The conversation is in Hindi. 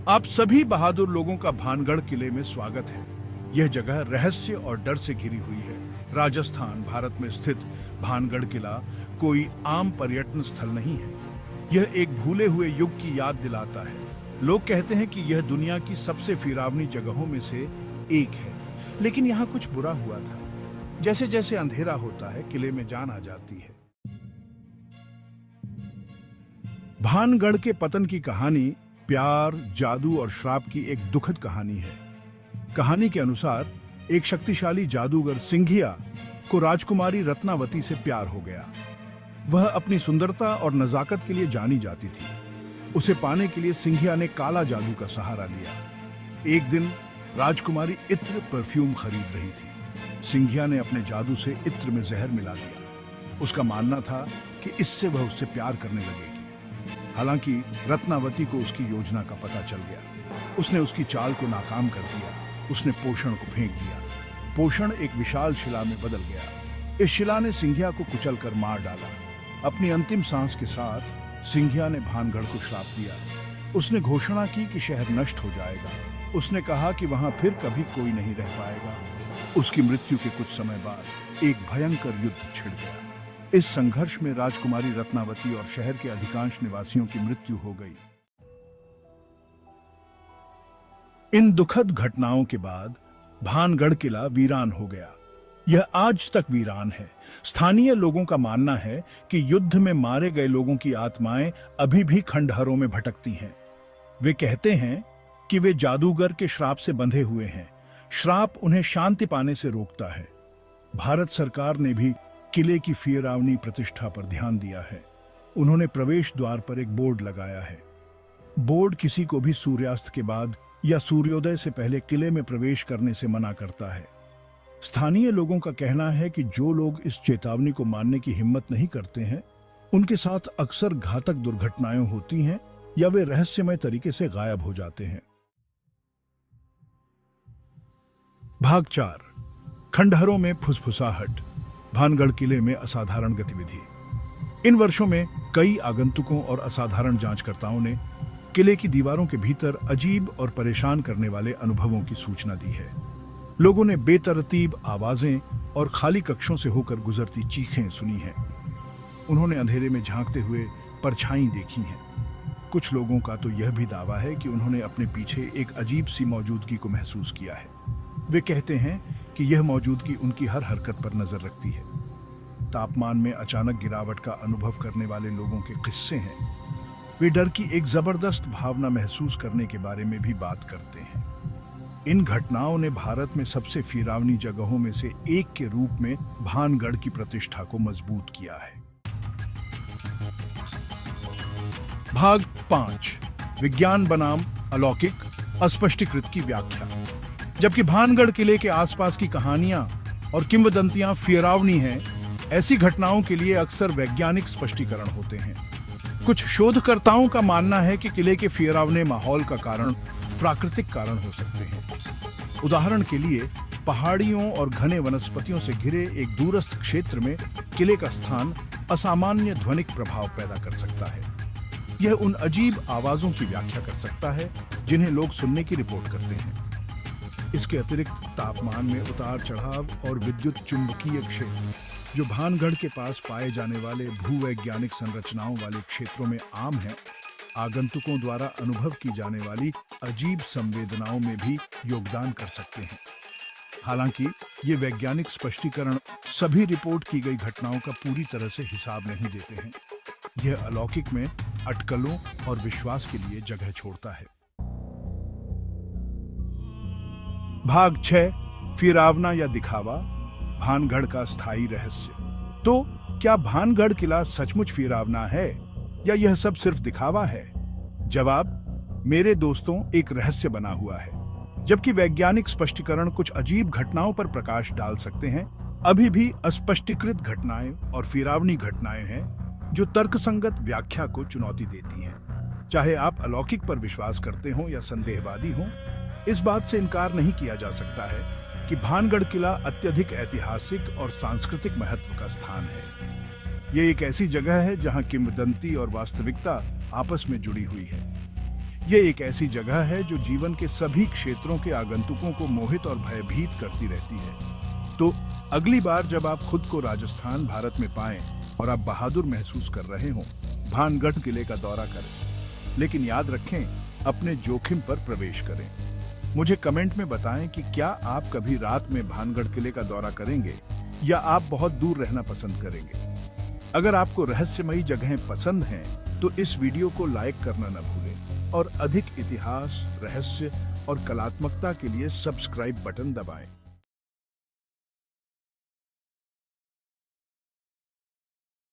आप सभी बहादुर लोगों का भानगढ़ किले में स्वागत है। यह जगह रहस्य और डर से घिरी हुई है। राजस्थान, भारत में स्थित भानगढ़ किला कोई आम पर्यटन स्थल नहीं है। यह एक भूले हुए युग की याद दिलाता है। लोग कहते हैं कि यह दुनिया की सबसे फिरावनी जगहों में से एक है, लेकिन यहाँ कुछ बुरा हुआ था। जैसे जैसे अंधेरा होता है, किले में जान आ जाती है। भानगढ़ के पतन की कहानी प्यार, जादू और श्राप की एक दुखद कहानी है। कहानी के अनुसार एक शक्तिशाली जादूगर सिंघिया को राजकुमारी रत्नावती से प्यार हो गया। वह अपनी सुंदरता और नजाकत के लिए जानी जाती थी। उसे पाने के लिए सिंघिया ने काला जादू का सहारा लिया। एक दिन राजकुमारी इत्र परफ्यूम खरीद रही थी। सिंघिया ने अपने जादू से इत्र में जहर मिला दिया। उसका मानना था कि इससे वह उससे प्यार करने लगेगी। हालांकि रत्नावती को उसकी योजना का पता चल गया। उसने उसकी चाल को नाकाम कर दिया। उसने पोषण को फेंक दिया। पोषण एक विशाल शिला में बदल गया। इस शिला ने सिंघिया को कुचलकर मार डाला। अपनी अंतिम सांस के साथ सिंघिया ने भानगढ़ को श्राप दिया। उसने घोषणा की कि शहर नष्ट हो जाएगा। उसने कहा कि वहां फिर कभी कोई नहीं रह पाएगा। उसकी मृत्यु के कुछ समय बाद एक भयंकर युद्ध छिड़ गया। इस संघर्ष में राजकुमारी रत्नावती और शहर के अधिकांश निवासियों की मृत्यु हो गई। इन दुखद घटनाओं के बाद भानगढ़ किला वीरान हो गया। यह आज तक वीरान है। स्थानीय लोगों का मानना है कि युद्ध में मारे गए लोगों की आत्माएं अभी भी खंडहरों में भटकती हैं। वे कहते हैं कि वे जादूगर के श्राप से बंधे हुए हैं। श्राप उन्हें शांति पाने से रोकता है। भारत सरकार ने भी किले की फिरावनी प्रतिष्ठा पर ध्यान दिया है। उन्होंने प्रवेश द्वार पर एक बोर्ड लगाया है। बोर्ड किसी को भी सूर्यास्त के बाद या सूर्योदय से पहले किले में प्रवेश करने से मना करता है। स्थानीय लोगों का कहना है कि जो लोग इस चेतावनी को मानने की हिम्मत नहीं करते हैं, उनके साथ अक्सर घातक दुर्घटनाएं होती हैं या वे रहस्यमय तरीके से गायब हो जाते हैं। भाग 4, खंडहरों में फुसफुसाहट। भानगढ़ किले में असाधारण गतिविधि। इन वर्षों में कई आगंतुकों और असाधारण जांचकर्ताओं ने किले की दीवारों के भीतर अजीब और परेशान करने वाले अनुभवों की सूचना दी है। लोगों ने बेतरतीब आवाजें और खाली कक्षों से होकर गुजरती चीखें सुनी हैं। उन्होंने अंधेरे में झांकते हुए परछाई देखी हैं। कुछ लोगों का तो यह भी दावा है कि उन्होंने अपने पीछे एक अजीब सी मौजूदगी को महसूस किया है। वे कहते हैं कि यह मौजूदगी उनकी हर हरकत पर नजर रखती है। तापमान में अचानक गिरावट का अनुभव करने वाले लोगों के किस्से हैं। वे डर की एक जबरदस्त भावना महसूस करने के बारे में भी बात करते हैं। इन घटनाओं ने भारत में सबसे फिरावनी जगहों में से एक के रूप में भानगढ़ की प्रतिष्ठा को मजबूत किया है। भाग 5, विज्ञान बनाम अलौकिक अस्पष्टीकृत की व्याख्या। जबकि भानगढ़ किले के आसपास की कहानियां और किंवदंतियां फिरावनी हैं, ऐसी घटनाओं के लिए अक्सर वैज्ञानिक स्पष्टीकरण होते हैं। कुछ शोधकर्ताओं का मानना है कि किले के फिरावने माहौल का कारण प्राकृतिक कारण हो सकते हैं। उदाहरण के लिए, पहाड़ियों और घने वनस्पतियों से घिरे एक दूरस्थ क्षेत्र में किले का स्थान असामान्य ध्वनिक प्रभाव पैदा कर सकता है। यह उन अजीब आवाजों की व्याख्या कर सकता है जिन्हें लोग सुनने की रिपोर्ट करते हैं। इसके अतिरिक्त तापमान में उतार चढ़ाव और विद्युत चुंबकीय क्षेत्र, जो भानगढ़ के पास पाए जाने वाले भूवैज्ञानिक संरचनाओं वाले क्षेत्रों में आम है, आगंतुकों द्वारा अनुभव की जाने वाली अजीब संवेदनाओं में भी योगदान कर सकते हैं। हालांकि ये वैज्ञानिक स्पष्टीकरण सभी रिपोर्ट की गई घटनाओं का पूरी तरह से हिसाब नहीं देते हैं। यह अलौकिक में अटकलों और विश्वास के लिए जगह छोड़ता है। भाग 6, फिरावना या दिखावा, भानगढ़ का स्थायी रहस्य। तो क्या भानगढ़ किला सचमुच फिरावना है या यह सब सिर्फ दिखावा है? जवाब, मेरे दोस्तों, एक रहस्य बना हुआ है। जबकि वैज्ञानिक स्पष्टीकरण कुछ अजीब घटनाओं पर प्रकाश डाल सकते हैं, अभी भी अस्पष्टीकृत घटनाएं और फिरावनी घटनाएं हैं जो तर्कसंगत व्याख्या को चुनौती देती हैं। चाहे आप अलौकिक पर विश्वास करते हो या संदेहवादी हो, इस बात से इनकार नहीं किया जा सकता है कि भानगढ़ किला अत्यधिक ऐतिहासिक और सांस्कृतिक महत्व का स्थान है। यह एक ऐसी जगह है जहां किंवदंती और वास्तविकता आपस में जुड़ी हुई है। ये एक ऐसी जगह है जो जीवन के सभी क्षेत्रों के आगंतुकों को मोहित और भयभीत करती रहती है। तो अगली बार जब आप खुद को राजस्थान भारत में पाएं और आप बहादुर महसूस कर रहे हों, भानगढ़ किले का दौरा करें। लेकिन याद रखें, अपने जोखिम पर प्रवेश करें। मुझे कमेंट में बताएं कि क्या आप कभी रात में भानगढ़ किले का दौरा करेंगे या आप बहुत दूर रहना पसंद करेंगे। अगर आपको रहस्यमयी जगहें पसंद हैं तो इस वीडियो को लाइक करना न भूलें और अधिक इतिहास, रहस्य और कलात्मकता के लिए सब्सक्राइब बटन दबाएं।